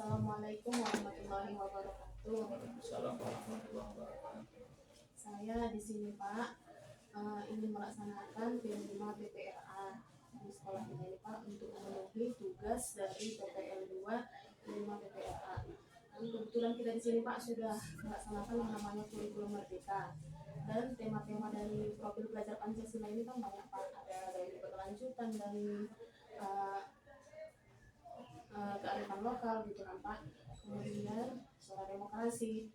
Assalamualaikum warahmatullahi wabarakatuh. Waalaikumsalam warahmatullahi wabarakatuh. Saya di sini Pak ingin melaksanakan P5 PPRA di sekolah kita ini Pak untuk memenuhi tugas dari PPL 2 P5 PPRA. Dan kebetulan kita di sini Pak sudah melaksanakan yang namanya kurikulum merdeka. Dan tema-tema dari profil pelajar Pancasila ini kan banyak Pak, ada dari berkelanjutan dan kearifan lokal gitu kan Pak, kemudian suara demokrasi.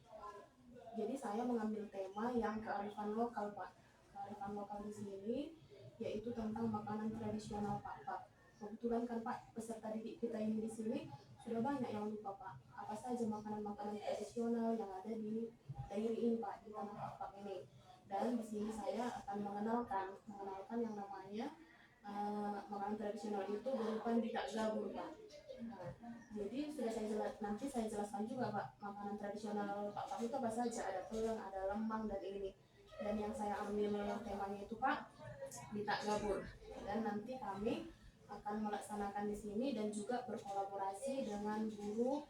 Jadi saya mengambil tema yang kearifan lokal Pak. Kearifan lokal di sini yaitu tentang makanan tradisional Pak. Kebetulan kan Pak, peserta didik kita ini di sini sudah banyak yang lupa Pak. Apa saja makanan-makanan tradisional yang ada di daerah ini Pak, di tanah Pak ini. Dan di sini saya akan mengenalkan yang namanya makanan tradisional itu berupa tidak gabur Pak. Nah, jadi sudah nanti saya jelaskan juga Pak, makanan tradisional Pak itu apa saja, ada telur, ada lemang dan ini. Dan yang saya ambil temanya itu Pak, Dita Gabur. Dan nanti kami akan melaksanakan di sini dan juga berkolaborasi dengan guru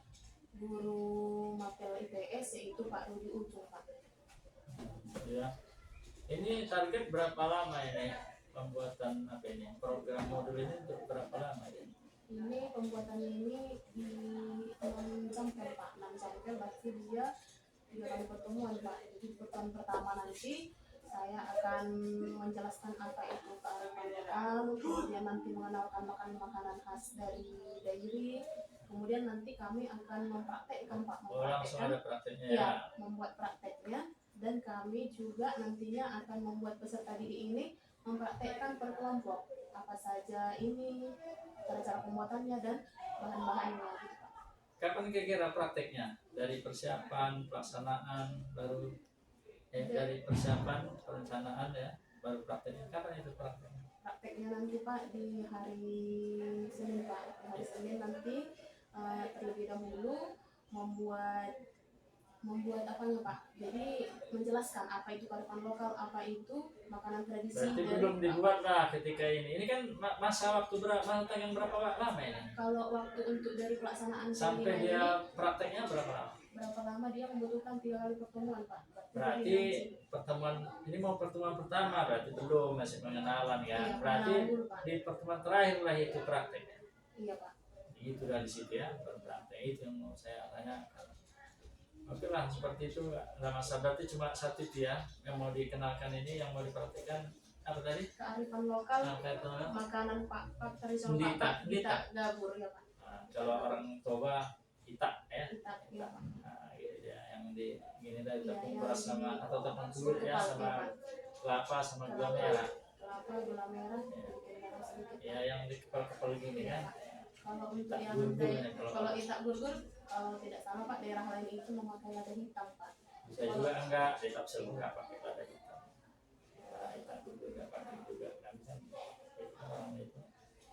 Mapel IPS yaitu Pak Rudi Ujung Pak. Ya. Ini target berapa lama ini pembuatan program modul ini untuk berapa lama ini? Ini pembuatannya ini di 6 jam Pak, 6 jam berarti dia 3 kali pertemuan Pak. Jadi pertemuan pertama nanti saya akan menjelaskan apa itu kearifan lokal, kemudian nanti mengenalkan makanan khas dari daerah, kemudian nanti kami akan mempraktekkan Pak, langsung ada prakteknya ya, membuat prakteknya, dan kami juga nantinya akan membuat peserta didik ini mempraktekkan per kelompok apa saja ini, cara pembuatannya dan bahan-bahannya gitu Pak. Kapan kira-kira prakteknya? Dari persiapan, pelaksanaan, baru dari persiapan, perencanaan ya, baru prakteknya. Kapan itu prakteknya? Prakteknya nanti Pak di hari Senin Pak. Hari Senin nanti terlebih dahulu membuat apanya Pak, jadi menjelaskan apa itu kearifan lokal, apa itu makanan tradisi. Berarti belum dibuat lah ketika ini kan masa waktu yang berapa lama ini? Kalau waktu untuk dari pelaksanaan sampai dia prakteknya berapa lama dia membutuhkan 3 kali pertemuan Pak. Berarti pertemuan ini mau pertemuan pertama, berarti belum, masih pengenalan ya. Iya, berarti di pertemuan terakhir lah itu prakteknya. Iya Pak. Itu dari situ ya, praktek itu yang mau saya tanyakan. Oke lah, seperti itu. Nggak masalah, berarti cuma satu itu ya yang mau dikenalkan ini, yang mau dipraktekkan apa tadi? Kearifan lokal, makanan Pak tradisional Pak, Dita Gabur ya Pak. Nah, kalau orang Toba Ita ya. Ita, ya Pak. Nah, gitu ya, yang di gini dari tepung beras sama atau tepung telur ya, sama kelapa sama gula merah. Kelapa, gula merah. Ya, yang di kepal-kepal gini kan. Kalau untuk yang kalau Ita Gurgur, kalau tidak salah Pak, daerah lain itu memakai lada hitam Pak. Bisa juga enggak, tetap enggak pakai lada hitam. Ita Gurgur enggak pakai juga kan, itu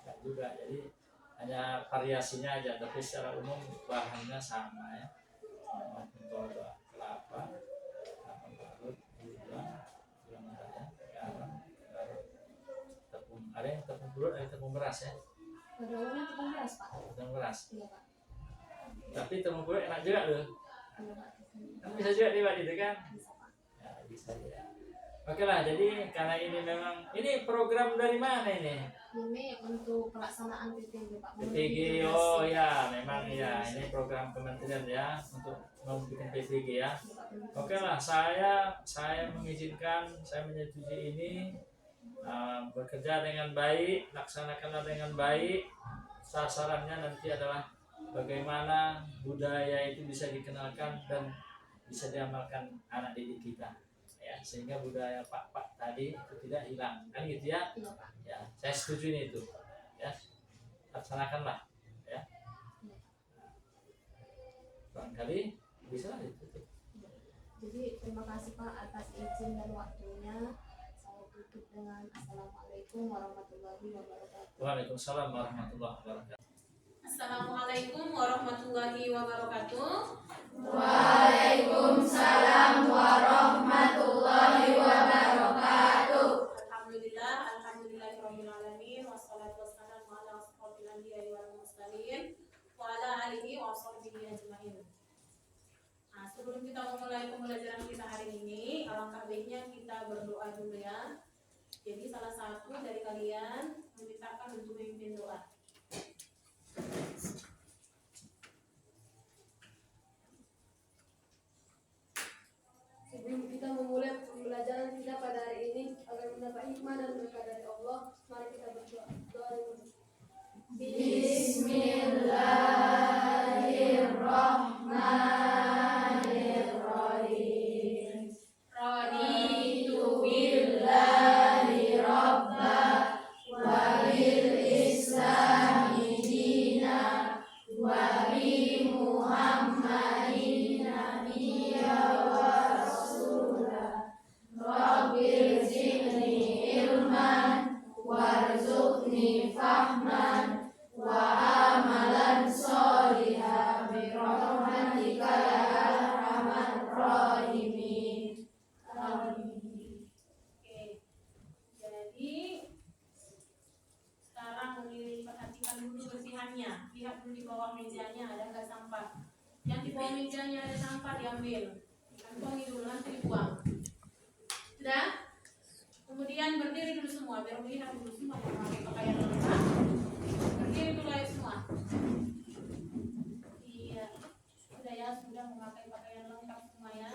enggak juga. Jadi hanya variasinya aja, tapi secara umum bahannya sama ya. Sama kelapa, parut, gula merah, garam, tepung, ada yang tepung telur, ada tepung beras ya. Keduanya tepung beras Pak. Tepung beras. Iya Pak. Tapi tepung telur enak juga loh. Iya Pak. Kan bisa juga dibuat itu kan? Bisa Pak. Ya, bisa ya. Oke lah, jadi karena ini memang ini program dari mana ini? Ini untuk pelaksanaan PPG Pak. PPG, oh ya, memang ya, ini program kementerian ya untuk membuat PPG ya. Oke lah, saya mengizinkan, saya menyetujui ini, bekerja dengan baik, laksanakanlah dengan baik. Sasarannya nanti adalah bagaimana budaya itu bisa dikenalkan dan bisa diamalkan anak didik kita. Ya, sehingga budaya Pak tadi itu tidak hilang, kan gitu ya? Ya, saya setuju ini itu, ya, laksanakanlah, ya. Barangkali bisa ditutup. Jadi terima kasih Pak atas izin dan waktunya. Saya tutup dengan Assalamualaikum warahmatullahi wabarakatuh. Waalaikumsalam warahmatullahi wabarakatuh. Assalamualaikum warahmatullahi wabarakatuh. Waalaikumsalam warahmatullahi wabarakatuh. Alhamdulillahirabbil alamin wassalatu wassalamu ala asyrofil anbiya'i wal mursalin wa ala alihi wa sahbihi sebelum kita memulai pembelajaran kita hari ini, alangkah baiknya kita berdoa dulu ya. Jadi salah satu dari kalian memintakan untuk memimpin doa. Sebelum kita memulai pembelajaran kita pada hari ini agar mendapat hikmah dan berkah dari Allah, mari kita berdoa. Doa dulu. Bismillahirrahmanirrahim. Raditu billahi rabba wa bil islami dina wa bi Muhammadin nabiyya wa rasulah. Rabbil zidni ilman warzuqni fahman wa amalan sholihan bi rahmatika ya arhamar rahimin. Amin. Oke. Jadi sekarang perhatikan dulu kebersihannya. Lihat dulu di bawah mejanya ada nggak sampah. Yang di bawah mejanya ada sampah diambil. Kantongi dulu nanti dibuang. Sudah? Kemudian berdiri dulu semua biar melihat dulu semua yang pakai pakaian lengkap. Berdiri dulu ayo semua. Iya. Sudah ya, sudah memakai pakaian lengkap semua ya.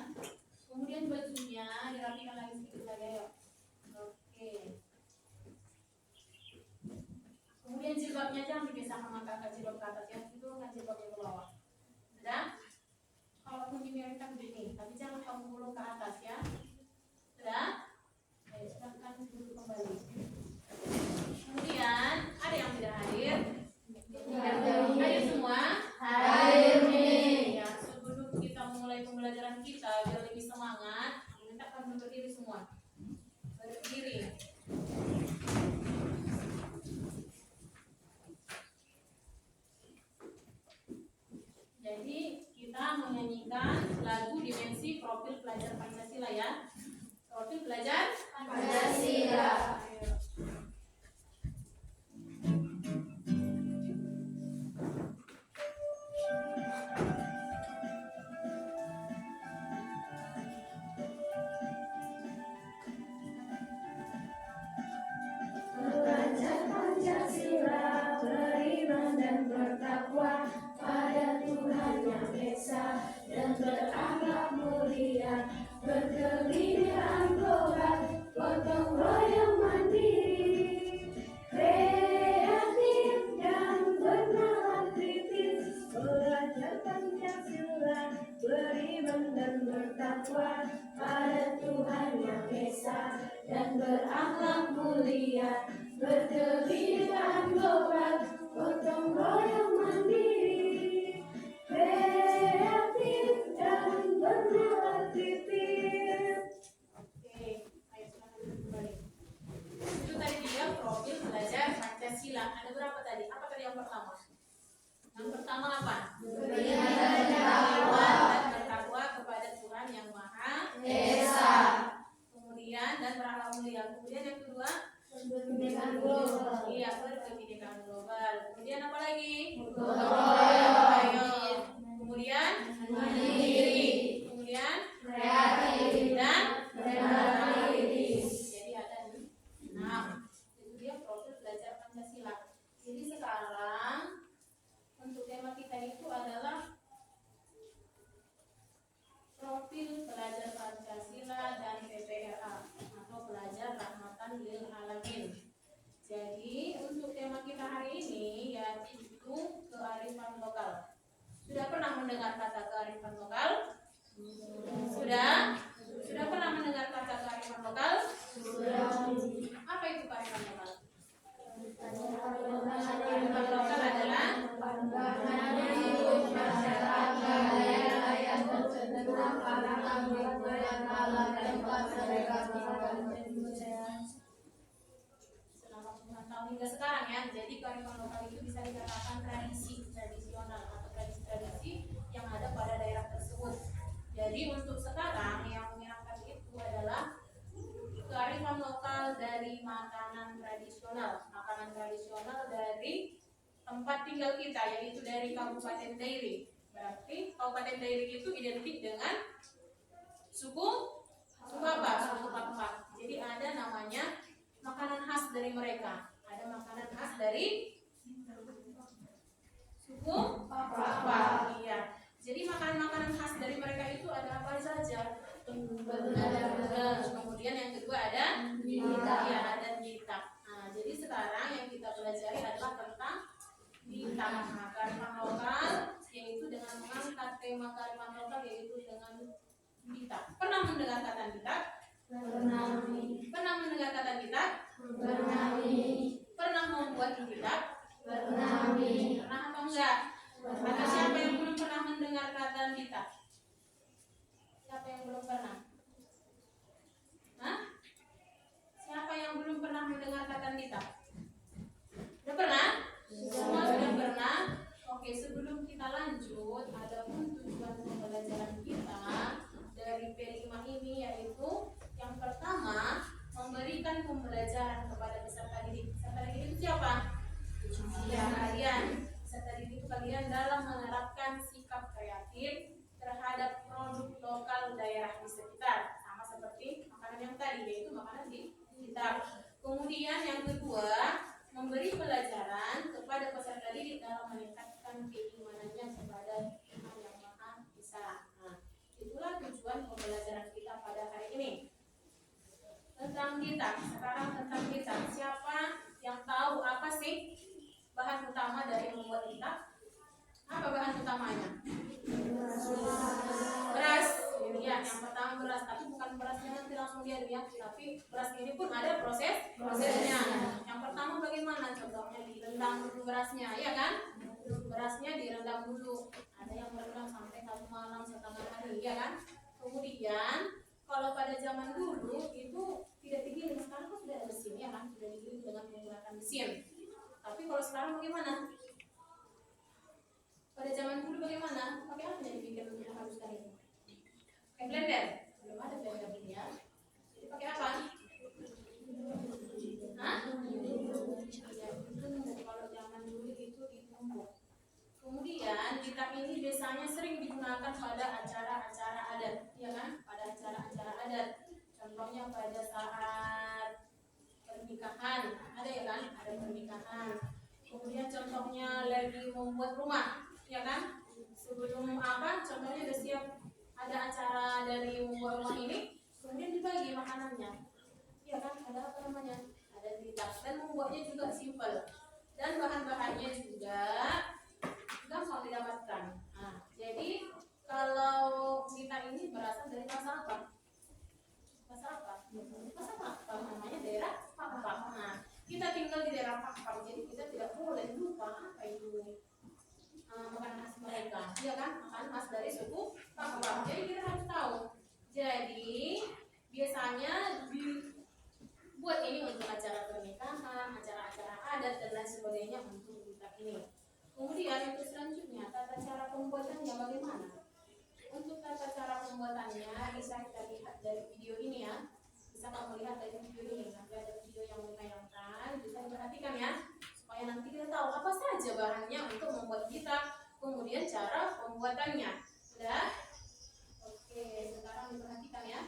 Kemudian bajunya dirapikan lagi sedikit lagi ayo. Oke. Kemudian jilbabnya jangan dipisah sama kakak jilbab ke atas ya. Itu kan jilbabnya ke bawah. Sudah? Kalaupun dimiringkan begini, tapi jangan kamu dulu ke atas ya. Sudah? Ayo silahkan duduk kembali. Kemudian ada yang tidak hadir? Hadir semua? Hadir nih. Ya, sebelum kita memulai pembelajaran kita biar lebih semangat, minta kamu berdiri semua. Berdiri. Jadi kita menyanyikan lagu Dimensi Profil Pelajar Pancasila ya. Profil Pelajar Pancasila. Ayo. Belajar Pancasila, beriman dan bertakwa pada Tuhan Yang Esa dan berakhlak mulia, berkebudayaan global, gotong royong mandiri, kreatif dan bernalar kritis. Belajar Pancasila, beriman dan bertakwa pada Tuhan Yang Esa dan berakhlak mulia, berkebudayaan global, gotong royong mandiri, kreatif dan bernalar kritis. Oke, ayo silakan duduk kembali. Itu tadi dia profil pelajar Pancasila. Ada berapa tadi? Apa tadi yang pertama? Yang pertama apa? Beriman dan bertakwa Dan bertakwa kepada Tuhan Yang Maha Esa. Kemudian dan berakhlak mulia. Kemudian yang kedua, Berkebinekaan global. iya berkebinekaan global. Kemudian apa lagi? Gotong royong. Ayo. Kemudian Mandiri. Kemudian Kreatif dan bernalar kritis. Jadi ada 6. Itu dia profil pelajar Pancasila. Jadi sekarang untuk tema kita itu adalah profil pelajar Pancasila dan PPRA atau pelajar rahmatan lil alamin. Jadi untuk tema kita hari ini yaitu kearifan lokal. Sudah pernah mendengar kata kearifan lokal? Sudah? Sudah pernah mendengar kata kearifan lokal? Apa itu kearifan lokal? Kearifan lokal adalah selama puluhan tahun hingga sekarang ya. Jadi kearifan lokal itu bisa dikatakan tradisi tradisional atau tradisi-tradisi yang ada pada daerah tersebut. Jadi untuk sekarang yang menyerangkan itu adalah kearifan lokal dari makanan tradisional dari tempat tinggal kita, yaitu dari Kabupaten Dairi. Berarti Kabupaten Dairi itu identik dengan suku apa? Suku Pakpak. Jadi ada namanya makanan khas dari mereka. Ada makanan khas dari suku Pakpak. Iya. Jadi makanan-makanan khas dari mereka itu ada apa saja? Kemudian yang kedua ada ya, ada nitak. Nah, jadi sekarang yang kita pelajari adalah tentang nitak. Nah, kearifan lokal yaitu dengan mengangkat tema kearifan lokal yaitu dengan nitak. Pernah mendengar kata nitak? Pernah mendengar kata nitak? Pernah membuat nitak? Pernah atau enggak? Ada siapa yang belum pernah mendengar kata nitak? Siapa yang belum pernah? Hah? Siapa yang belum pernah mendengar kata nitak? Sudah pernah? Semua sudah pernah? Oke, sebelum kita lanjut, ada pun tujuan pembelajaran kita dari P5 ini yaitu yang pertama, memberikan pembelajaran kepada peserta didik. Peserta didik itu siapa? Ya, kalian. Peserta didik itu kalian dalam menerapkan sikap kreatif terhadap produk lokal daerah di sekitar, sama seperti makanan yang tadi, yaitu makanan di sekitar. Kemudian yang kedua, memberi pelajaran kepada peserta didik dalam meningkatkan keimanannya kepada Tuhan Yang Maha Esa. Nah, itulah tujuan pembelajaran kita pada hari ini. Tentang kitab, sekarang tentang kitab. Siapa yang tahu apa sih bahan utama dari membuat kitab? Apa bahan utamanya? Beras. Ya, yang pertama beras, tapi bukan berasnya nanti langsung dia ya, tapi beras ini pun ada prosesnya. Yang pertama bagaimana? Contohnya direndam dulu berasnya, ya kan? Berasnya direndam dulu. Ada yang merendam sampai 1 malam, setengah hari, ya kan? Kemudian kalau pada zaman dulu itu tidak digiling, sekarang kan sudah ada mesin, ya kan? Sudah digiling dengan menggunakan mesin. Tapi kalau sekarang bagaimana? Pada zaman dulu bagaimana? Pakai apa yang dibikin menghaluskan itu? Pakai blender? Belum ada blender ya. Jadi pakai apa? Hah? Ya, kalau zaman dulu itu ditumbuk. Kemudian kitab ini biasanya sering digunakan pada acara-acara adat, ya kan? Pada acara-acara adat. Contohnya pada saat pernikahan, ada ya kan? Ada pernikahan. Kemudian contohnya lagi membuat rumah, ya kan? Sebelum apa? Contohnya udah siap ada acara dari membuat rumah ini, kemudian dibagi makanannya, ya kan? Ada apa namanya? Ada lidah dan membuatnya juga simpel dan bahan-bahannya juga gampang didapatkan. Nah, jadi kalau kita ini berasal dari bahasa apa? Bahasa apa? Bahasa Pakpak, namanya daerah Pakpak. Nah, kita tinggal di daerah Pakpak, jadi kita tidak boleh lupa apa itu makanan khas mereka, ya kan? Makanan khas dari suku Pakpak. Jadi kita harus tahu. Jadi biasanya dibuat ini untuk acara pernikahan, acara-acara adat dan lain sebagainya untuk kita ini. Kemudian itu selanjutnya tata cara pembuatannya bagaimana? Untuk tata cara pembuatannya bisa kita lihat dari video ini ya. Bisa kamu lihat dari video ini. Nanti ada video yang menayangkan, bisa diperhatikan ya. Supaya nanti kita tahu apa saja bahannya untuk membuat kita, kemudian cara pembuatannya. Sudah? Oke, sekarang diperhatikan ya.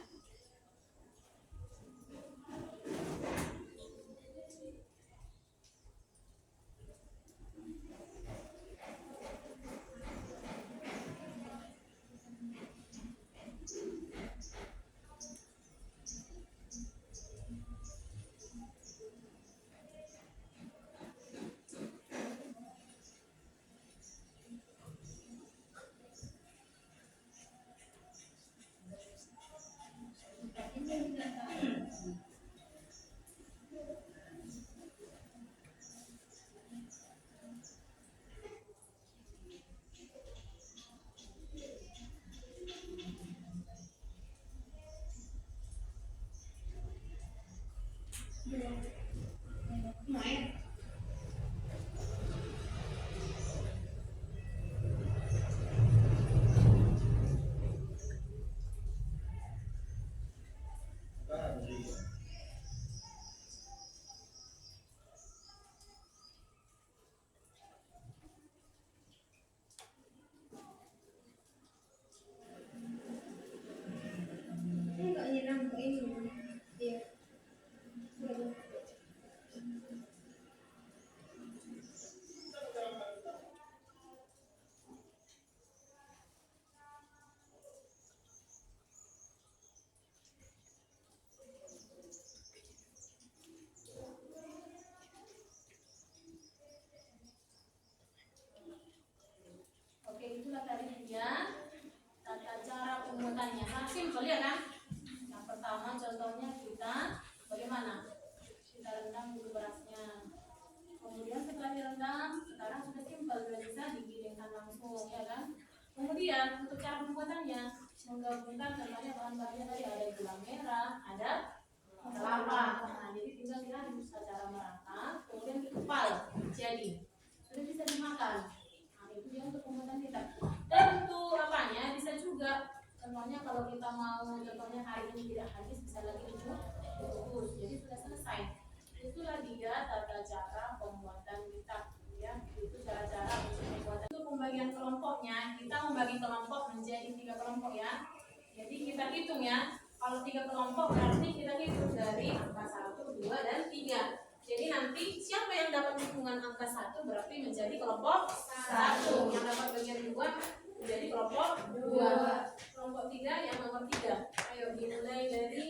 sekarang sudah simpel, sudah bisa digilingkan langsung ya kan. Kemudian untuk cara pembuatannya menggabungkan contohnya bahan-bahannya tadi ada gula merah, ada kelapa. Nah jadi tinggal kita aduk secara merata, kemudian dikepal, jadi sudah bisa dimakan. Nah itu dia untuk pembuatan kita. Dan untuk apanya bisa juga, contohnya kalau kita mau contohnya hari ini tidak habis bisa lagi dibungkus, jadi sudah selesai. Itulah dia tata cara pembuatan kita ya, itu cara-cara pembuatan. Untuk pembagian kelompoknya, kita membagi kelompok menjadi 3 kelompok ya. Jadi kita hitung ya, kalau 3 kelompok berarti kita hitung dari angka 1, 2, dan 3. Jadi nanti siapa yang dapat hitungan angka 1 berarti menjadi kelompok 1, yang dapat bagian 2 menjadi kelompok 2, kelompok 3 yang nomor 3. Ayo dimulai dari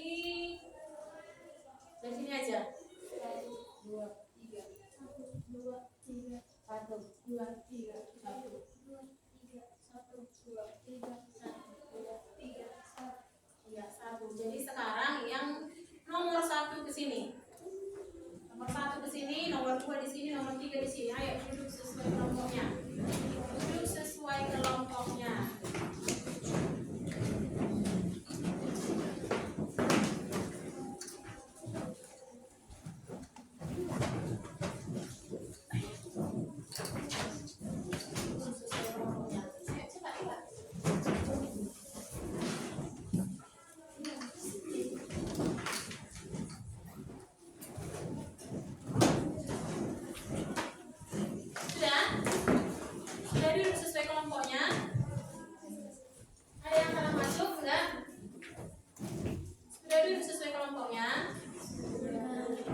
sini aja. 1, 2, 3, 1, 2, 3, 1, 2, 3, 1, 2, 3, 1, 2, 3, 1, 2, 3, 1. Ya, 1. Jadi sekarang yang nomor 1 ke sini. Nomor 1 ke sini, nomor 2 di sini, nomor 3 di sini. Ayo duduk sesuai kelompoknya. Duduk sesuai kelompoknya. Sudah duduk sesuai kelompoknya. Ada yang salah masuk enggak? Sudah duduk sesuai kelompoknya.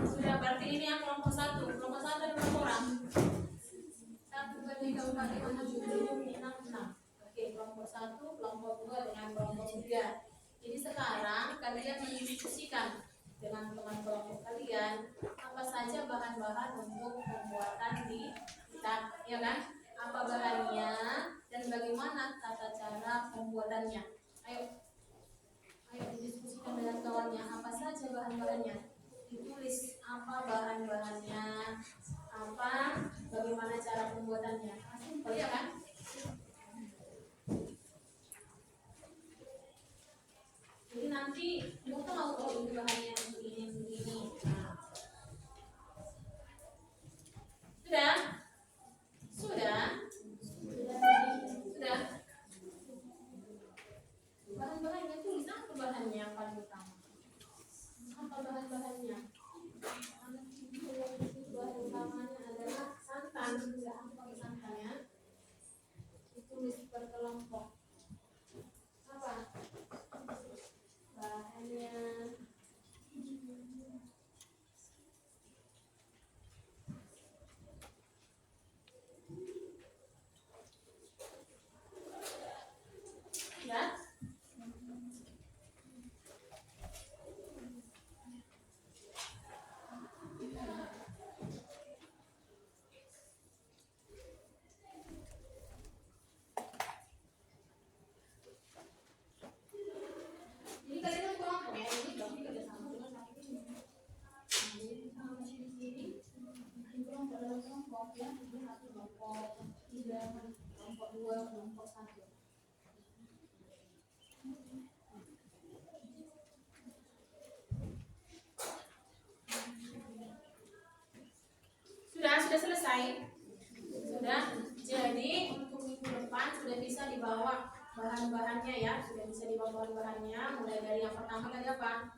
Sudah, berarti ini yang kelompok 1. Kelompok 1 ada berapa orang? 1, 2, 3, 4, 5, 6, 7, 8, 9, 6. Oke, kelompok 1, kelompok 2 dengan kelompok 3. Jadi sekarang kalian mendiskusikan dengan teman kelompok kalian apa saja bahan-bahan untuk pembuatan di kita, ya kan? Apa bahannya dan bagaimana tata cara pembuatannya. Ayo didiskusikan dengan kawannya apa saja bahan-bahannya. Ditulis apa bahan-bahannya, apa bagaimana cara pembuatannya. Simpel ya kan? Jadi nanti mau tahu kalau ini bahannya begini. Nah. Sudah. Bahan-bahannya tulis apa bahannya yang paling utama? Apa bahan-bahannya? Bahan utamanya adalah santan. Sudah apa santannya? Ditulis per kelompok. Apa? Bahannya ya. Jadi kalian kelompok ya, ini berarti kerjasama dengan satu ini. Jadi sama di sini, kelompok dalam kelompok ya, ini satu kelompok 3, kelompok 2, kelompok 1. Sudah selesai. Sudah. Jadi untuk minggu depan sudah bisa dibawa bahan-bahannya ya, sudah bisa dibawa bahan-bahannya. Mulai dari yang pertama tadi apa?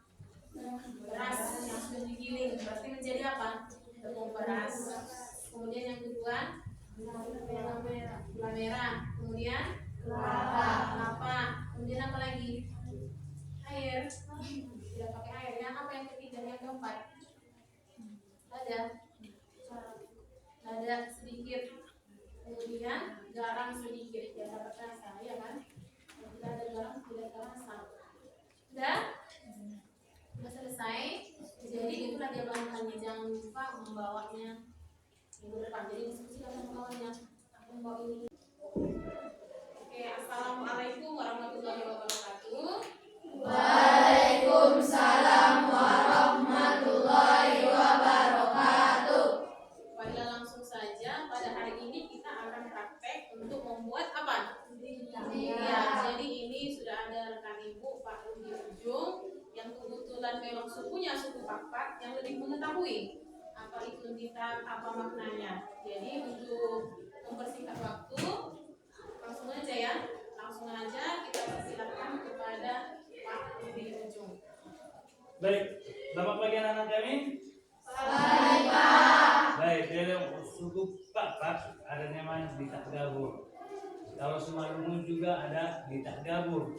Beras yang sudah digiling, berarti menjadi apa? Tepung beras. Kemudian yang kedua gula merah. Kemudian kelapa. Kemudian apa lagi? Air. Tidak pakai air. Yang apa yang ketiga? Yang keempat? Lada sedikit. Kemudian garam sedikit. Ya dapat rasa, ya kan? Kalau tidak ada garam tidak terasa. Sudah selesai. Jadi itulah dia bahan-bahannya. Jangan lupa membawanya minggu depan. Jadi diskusikan sama kawannya. Aku membawa ini. Oke, assalamualaikum warahmatullahi wabarakatuh. Waalaikumsalam warahmatullahi wabarakatuh. Baiklah, langsung saja pada hari ini Ya, jadi ini sudah ada rekan ibu Pak di ujung yang kebetulan memang sukunya suku Pakpak yang lebih mengetahui apa itu nitah, apa maknanya. Jadi untuk mempersingkat waktu, langsung aja kita persilakan kepada Pak di ujung. Baik, selamat pagi anak-anak kami. Baik, Pak. Baik, dari suku Pakpak ada namanya Ditah Gabur. Kalau Sumalungun juga ada Ditah Gabur.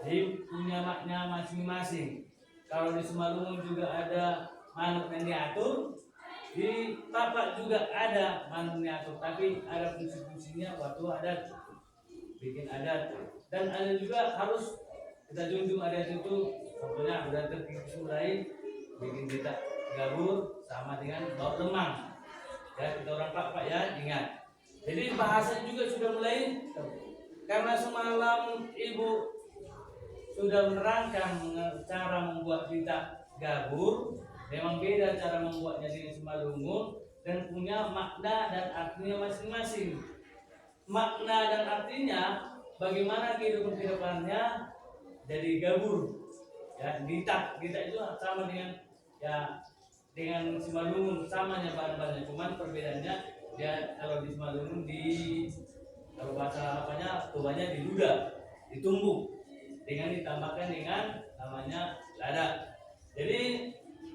Jadi punya makna masing-masing. Kalau di Sumalungun juga ada manuk yang diatur, di Pakpak juga ada manuk yang diatur, tapi ada fungsi-fungsinya waktu adat, bikin adat. Dan ada juga harus kita junjung adat itu, contohnya udah mulai bikin Ditah Gabur sama dengan baut lemang. Ya, kita orang Pakpak ya, ingat. Jadi bahasa juga sudah mulai, karena semalam ibu sudah menerangkan cara membuat Ditah Gabur. Memang beda cara membuatnya di Sumalungun dan punya makna dan artinya masing-masing. Makna dan artinya bagaimana kehidupannya jadi gabur. Ya, Ditah itu sama dengan dengan Sumalungun, samanya bahan-bahannya, cuman perbedaannya dia kalau di Sumalungun kalau bahasa apanya tuanya diludah, ditumbuk dengan ditambahkan dengan namanya lada. Jadi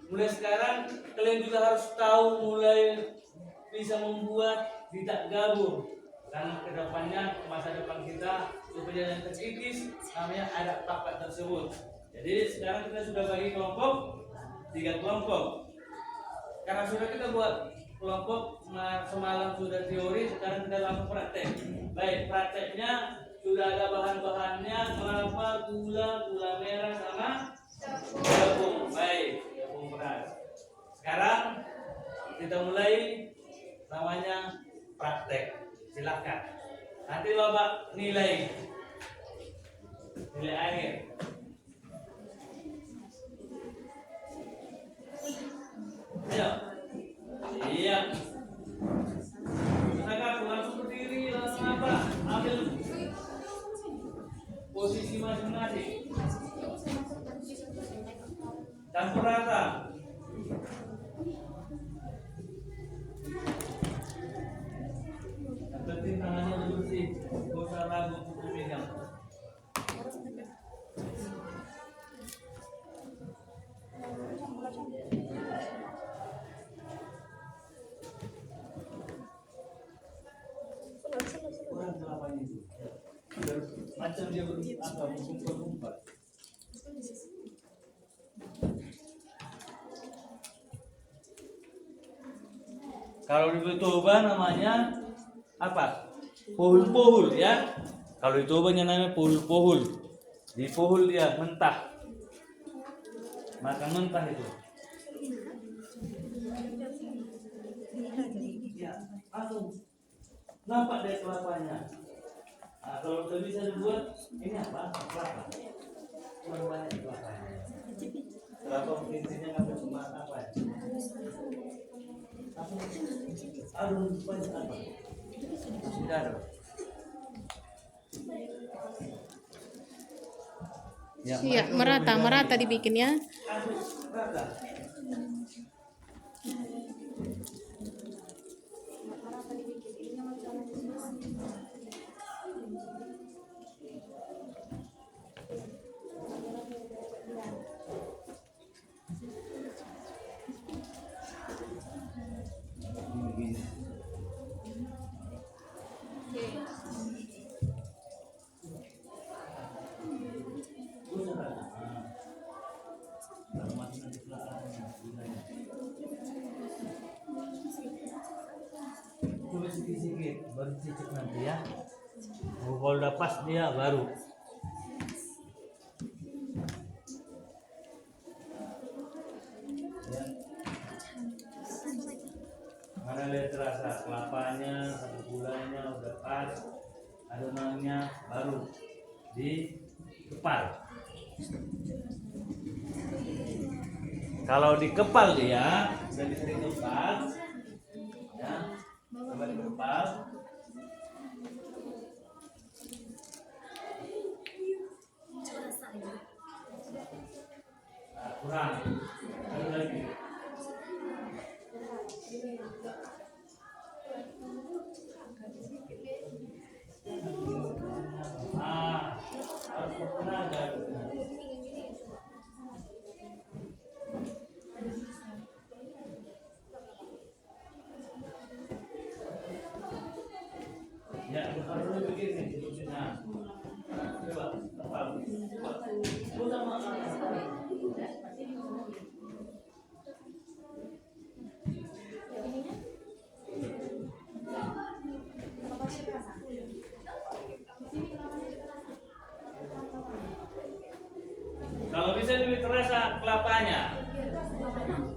mulai sekarang kalian juga harus tahu mulai bisa membuat Ditah Gabur, karena kedepannya masa depan kita supaya yang terkikis namanya adat Pakpak tersebut. Jadi sekarang kita sudah bagi kelompok 3 kelompok. Karena sudah kita buat kelompok semalam sudah teori, sekarang kita langsung praktek. Baik, prakteknya sudah ada bahan-bahannya, kelapa, gula merah sama tepung. Baik, tepung beras. Sekarang kita mulai namanya praktek. Silakan. Nanti loba nilai akhir. Ayo. Iya. Silakan langsung berdiri, langsung apa? Ambil posisi masing-masing. Campur rata. Yang penting tangannya bersih, gak usah ragu untuk memegang. Kurang kelapanya itu. Macam dia bergumpal-gumpal. Kalau di Toba namanya apa? Pohul-pohul ya. Kalau di Toba namanya pohul-pohul. Di pohul dia mentah. Makan mentah itu. Ya, langsung nampak dari kelapanya. Nah, kalau udah bisa dibuat, ini apa? Kelapa. Kurang banyak kelapanya. Kelapa mungkin nggak cuma apa ya? Aduh, banyak apa? Sudah ada. Iya, merata dibikinnya. Merata. Coba sedikit-sedikit, baru cicip nanti ya. Kalau udah pas dia baru. Ya. Mana lihat terasa kelapanya, satu gulanya udah pas, adonannya baru dikepal. Kalau dikepal dia sudah dikepal, ya, coba dikepal. Ada lagi. Harus bertenaga. Ya, harus begini solusinya. Coba, apa? Udah makan. Kalau bisa lebih terasa kelapanya.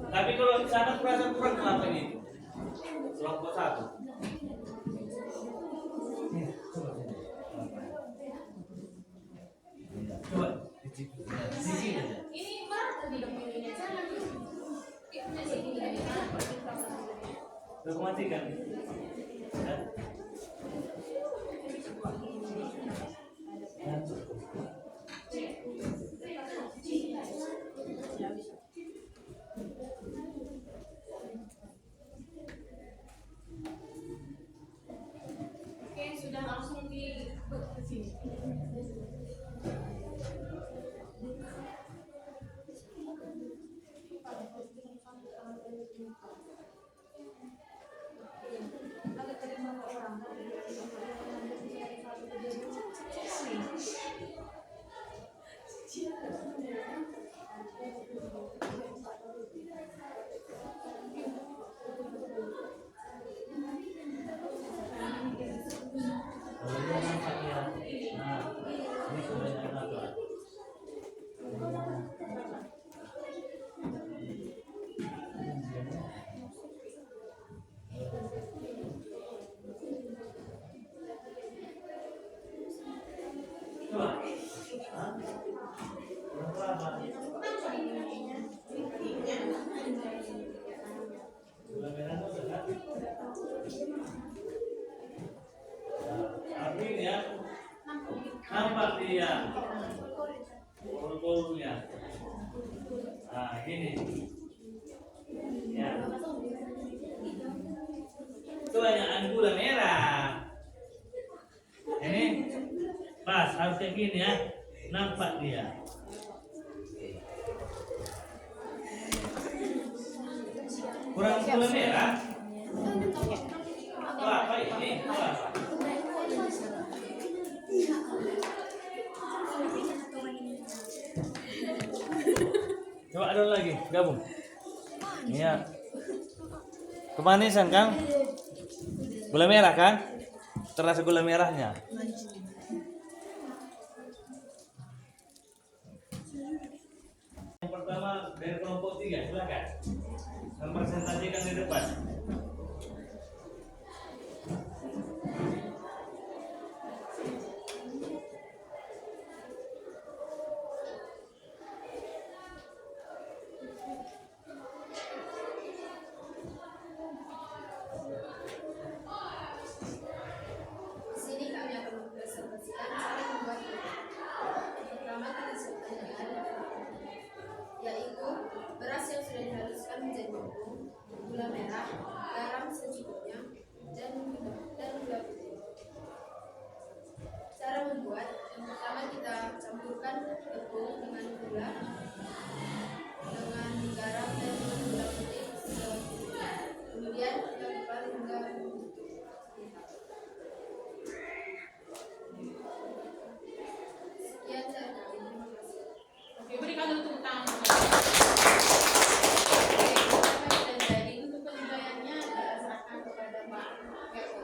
Tapi kalau di sana terasa kurang kelapanya itu. Kelompok satu. Coba sisi aja. Ini merata di depannya jangan. Itu sini dari mana? Udah matikan. Oke, sudah langsung di sini. Kalau dia nampak ya. Nah, ini sudah nampak. Coba. Hah? Berapa? Gula merah itu sudah. Tapi ini ya, nampak dia bolu-bolunya. Nah, gini. Ya. Itu banyak gula merah. Ini pas harus kayak gini ya, nampak dia. Kurang gula merah. Kelapa ini kelapa. Coba ada lagi, gabung. Iya. Kemanisan kan? Gula merah kan? Terasa gula merahnya. Yang pertama dari kelompok 3, silakan. Mempresentasikan di depan. Di sini kami akan mempresentasikan cara membuat ini. Pertama kita siapkan yaitu beras yang sudah dihaluskan menjadi bubuk, gula merah, garam secukupnya, dan gula putih. Cara membuat, yang pertama kita campurkan tepung dengan gula, dengan garam dan gula putih secukupnya. Kemudian kita kepal hingga sekian cara kami. Terima kasih. Oke, berikan dulu tepuk tangan. Oke, jadi untuk penilaiannya diserahkan kepada Pak Eko.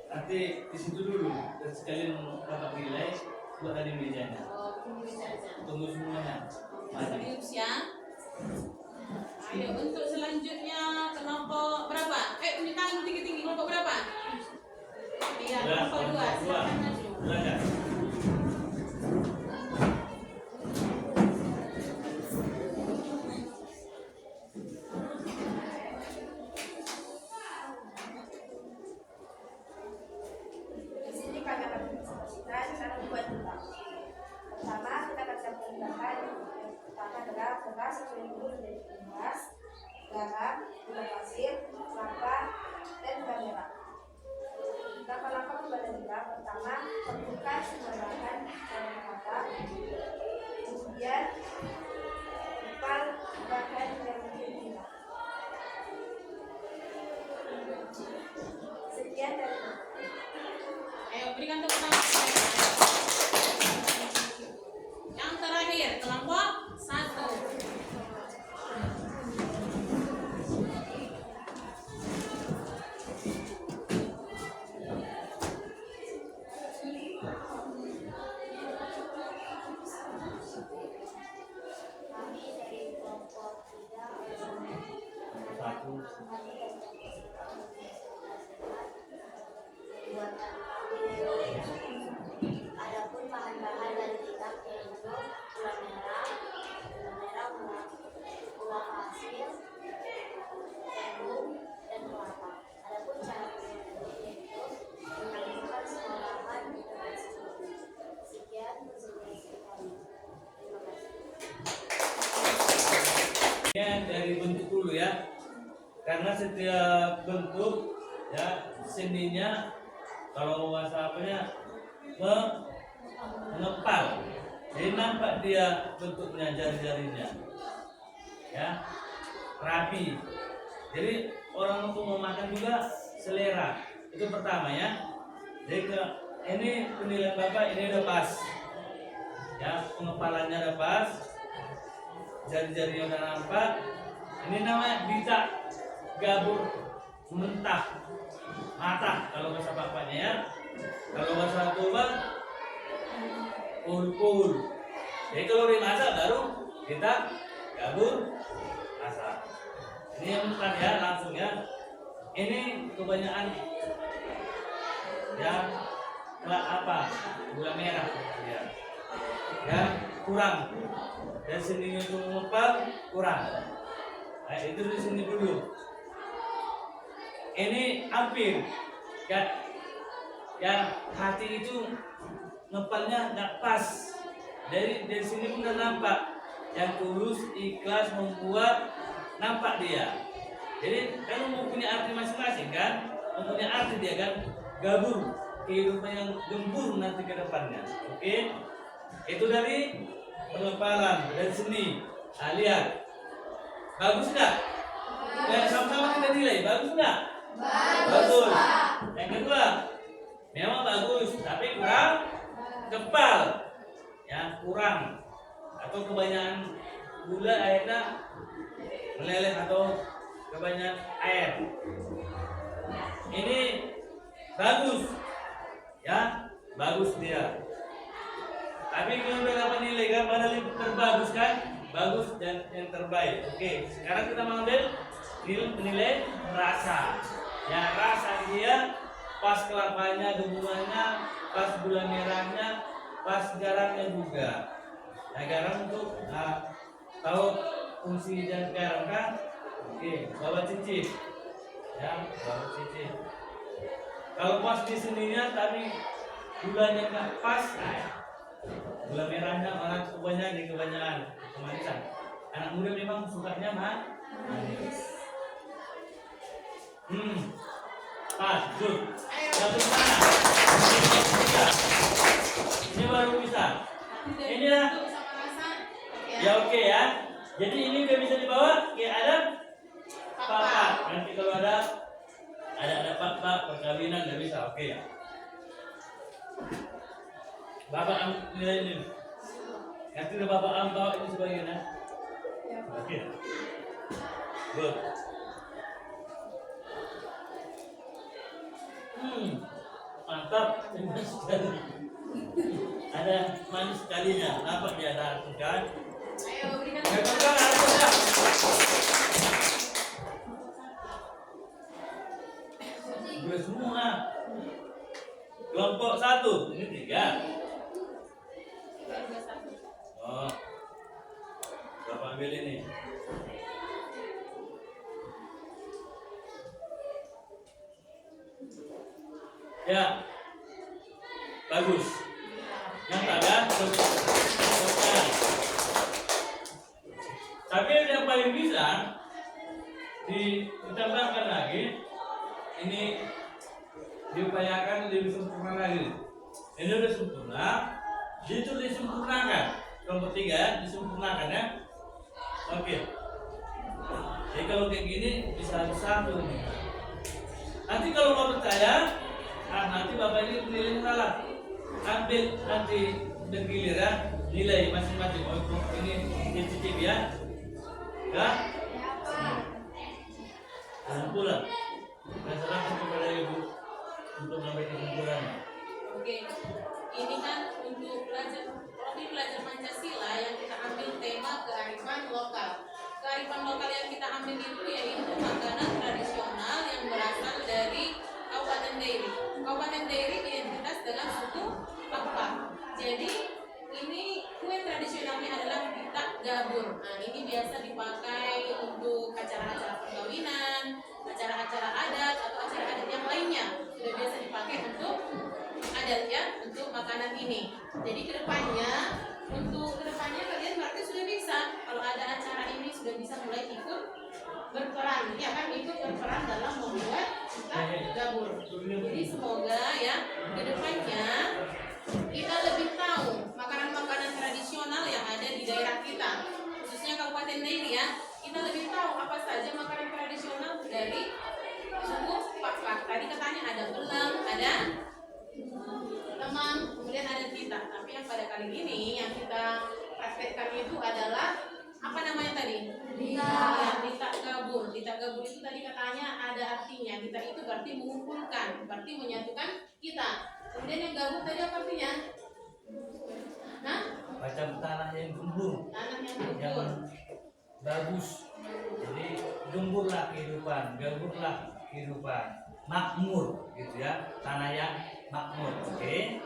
Nanti di situ dulu, dan sekalian dapat nilai buat ada mejanya. Oh, tunggu saja. Tunggu semuanya. Mari. Serius ya. Ayo untuk selanjutnya kelompok berapa? Tunjuk tangan tinggi-tinggi, kelompok berapa? Iya, kelompok 2. Silakan maju. Silakan. Di sini kami akan mempresentasikan cara membuat kentang. Pertama, kita akan siapkan bahan. Yang pertama adalah beras yang sudah Berikan tepuk tangan. Yang terakhir, kelompok 1. Kami dari kelompok 3 Satu. buatan adapun bahan-bahan dari kitab yaitu gula merah, gula pasir, jagung, dan kelapa. Adapun cara membuatnya yaitu menyambungkan semua bahan dengan sedikit. Sekian presentasi kami. Terima kasih. Dari bentuk dulu ya, karena setiap bentuk ya seninya kalau bahasa apanya mengepal, jadi nampak dia bentuknya jari-jarinya ya rapi, jadi orang untuk memakan juga selera. Itu pertama ya. Jadi ini penilaian Bapak ini udah pas ya, pengepalannya udah pas, jari-jarinya udah nampak. Ini namanya bisa gabur mentah matah kalau bahasa bapaknya ya. Kalau bahasa Toba pul. Jadi kalau dimasak baru kita gabur masak. Ini yang mentah ya, langsung ya. Ini kebanyakan ya gula merah ya kurang, dan seninya itu mengepal kurang. Nah, itu di sini dulu. Ini hampir ya hati itu ngepalnya nggak pas. Dari sini pun udah nampak yang tulus ikhlas membuat, nampak dia. Jadi kan mempunyai arti masing-masing kan, mempunyai arti dia kan, gabur kehidupan yang gembur nanti ke depannya. Oke, itu dari pengepalan dan seni. Nah, lihat bagus nggak? Dan sama-sama kita nilai bagus nggak? Bagus. Yang kedua, memang bagus, tapi kurang kepal, ya kurang, atau kebanyakan gula airnya meleleh atau kebanyakan air. Ini bagus, ya bagus dia. Tapi kalau udah dapat nilai kan, mana lebih terbagus kan? Bagus dan yang terbaik. Oke, sekarang kita mengambil nilai rasa. Ya rasa dia pas kelapanya, gabungannya, pas gula merahnya, pas garamnya juga. Nah garam untuk tahu fungsi dan garam kan? Oke, bawa cicip. Ya, bawa cicip. Kalau pas di sininya tapi gulanya nggak pas, gula merahnya malah kebanyakan kemanisan. Anak muda memang sukanya manis. Pas, good. Yang mana? Ini baru bisa. Ini ya. Ya oke ya. Jadi ini udah bisa dibawa. Oke, ada papat. Nanti kalau ada papat perkawinan udah bisa. Oke ya. Bapak nilai ini. Nanti udah Bapak bawa ini sebagian ya. Oke. Good. Mantap, manis sekali. Ada manis sekalinya. Nampak dia ada kan? Ayo berikan dua semua. Kelompok 1, ini 3. Oh, Bapak ambil ini. Ya, bagus. Yang ada, tapi yang paling bisa ditambahkan lagi, ini diupayakan lebih sempurna lagi. Ini udah sempurna, itu disempurnakan. Kelompok 3 disempurnakan ya. Oke. Jadi kalau kayak gini bisa satu nih. Nanti kalau mau percaya, nanti Bapak ini penilaian salah. Ambil nanti bergiliran nilai masing-masing. Oh ini dicicip ya. Ya. Kesimpulan. Dan serahkan kepada ibu untuk mengambil kesimpulannya. Oke, ini kan untuk belajar Pancasila yang kita ambil tema kearifan lokal. Kearifan lokal yang kita ambil itu yaitu makanan tradisional yang berasal dari Kabupaten Dairi. Kabupaten Dairi identitas dengan suku Pakpak. Jadi ini kue tradisionalnya adalah pitak gabur. Nah ini biasa dipakai untuk acara-acara perkawinan, acara-acara adat atau acara adat yang lainnya. Sudah biasa dipakai untuk adat ya, untuk makanan ini. Jadi kedepannya kalian berarti sudah bisa, kalau ada acara ini sudah bisa mulai ikut berperan, ya kan, ikut berperan dalam membuat pitak gabur. Jadi semoga ya kedepannya kita lebih tahu makanan-makanan tradisional yang ada di daerah kita, khususnya Kabupaten Dairi ya. Kita lebih tahu apa saja makanan tradisional dari suku Pakpak. Tadi katanya ada belang, ada lemang, kemudian ada pitak. Tapi yang pada kali ini yang kita praktekkan itu adalah apa namanya tadi? Pitak gabur. Pitak gabur itu tadi katanya ada artinya. Pitak itu berarti mengumpulkan, berarti menyatukan kita. Kemudian yang gabur tadi apa artinya? Nah, Macam tanah yang gembur, tanah yang yang gembur. bagus. Jadi gemburlah kehidupan, gaburlah kehidupan, makmur gitu ya, tanah yang makmur. Oke.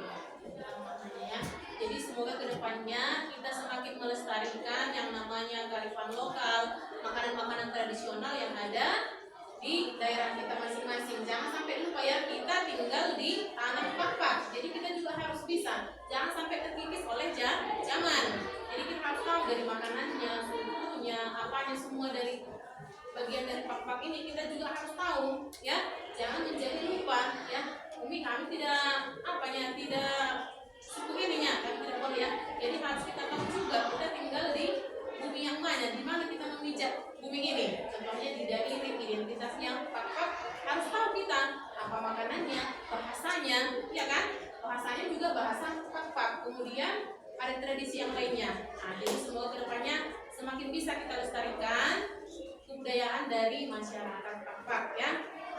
Ya. Jadi semoga kedepannya kita semakin melestarikan yang namanya kearifan lokal, makanan-makanan tradisional yang ada di daerah kita masing-masing. Jangan sampai lupa ya, kita tinggal di tanah Pakpak. Jadi kita juga harus bisa, jangan sampai terkikis oleh zaman. Jadi kita harus tahu dari makanannya, sukunya, apanya semua dari bagian dari Pakpak ini kita juga harus tahu ya. Jangan menjadi lupa ya. Umi kami tidak tidak suku ininya, kami tidak boleh ya. Jadi harus kita tahu juga kita tinggal di bumi yang mana, di mana kita memijak bumi ini. Contohnya di Dairi, identitasnya Pakpak, harus tahu kita apa makanannya, bahasanya, ya kan? Bahasanya juga bahasa Pakpak. Kemudian ada tradisi yang lainnya. Nah, jadi semoga kedepannya semakin bisa kita lestarikan kebudayaan dari masyarakat Pakpak ya.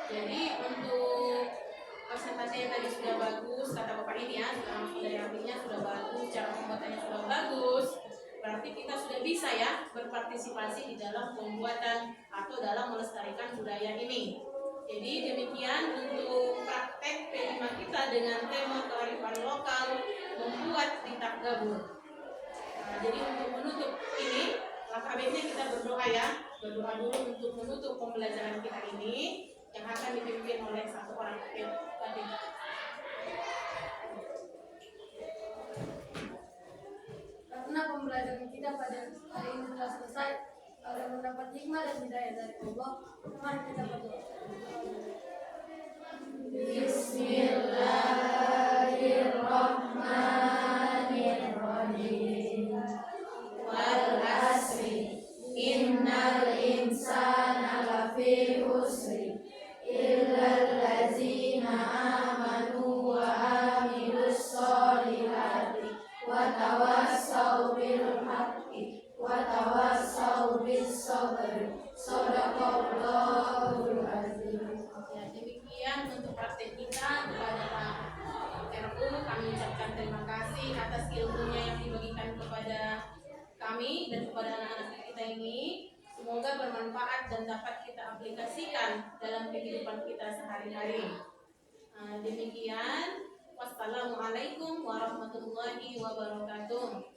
Jadi untuk presentasinya tadi sudah bagus, kata Bapak ini ya, sudah langsung dari ahlinya sudah bagus, cara pembuatannya sudah bagus. Berarti kita sudah bisa ya berpartisipasi di dalam pembuatan atau dalam melestarikan budaya ini. Jadi demikian untuk praktek P5 kita dengan tema kearifan lokal membuat pitak gabur. Nah, jadi untuk menutup ini, langkah baiknya kita berdoa ya, berdoa dulu untuk menutup pembelajaran kita ini yang akan dipimpin oleh satu orang hakim. Karena pembelajaran kita pada hari ini telah selesai, agar mendapat hikmah dan hidayah dari Allah, mari kita berdoa. Bismillahirrahmanirrahim. Wal asri innal insana lafi khusri illal ladzina amanu wa amilus solihati wa tawassau bil haqqi wa tawassau bis sabri. Shadaqallahul azim. Ya, demikian untuk praktek kita kepada Pak RU. Kami ucapkan terima kasih atas ilmunya yang dibagikan kepada kami dan kepada anak-anak kita ini. Semoga bermanfaat dan dapat kita aplikasikan dalam kehidupan kita sehari-hari. Demikian. Wassalamualaikum warahmatullahi wabarakatuh.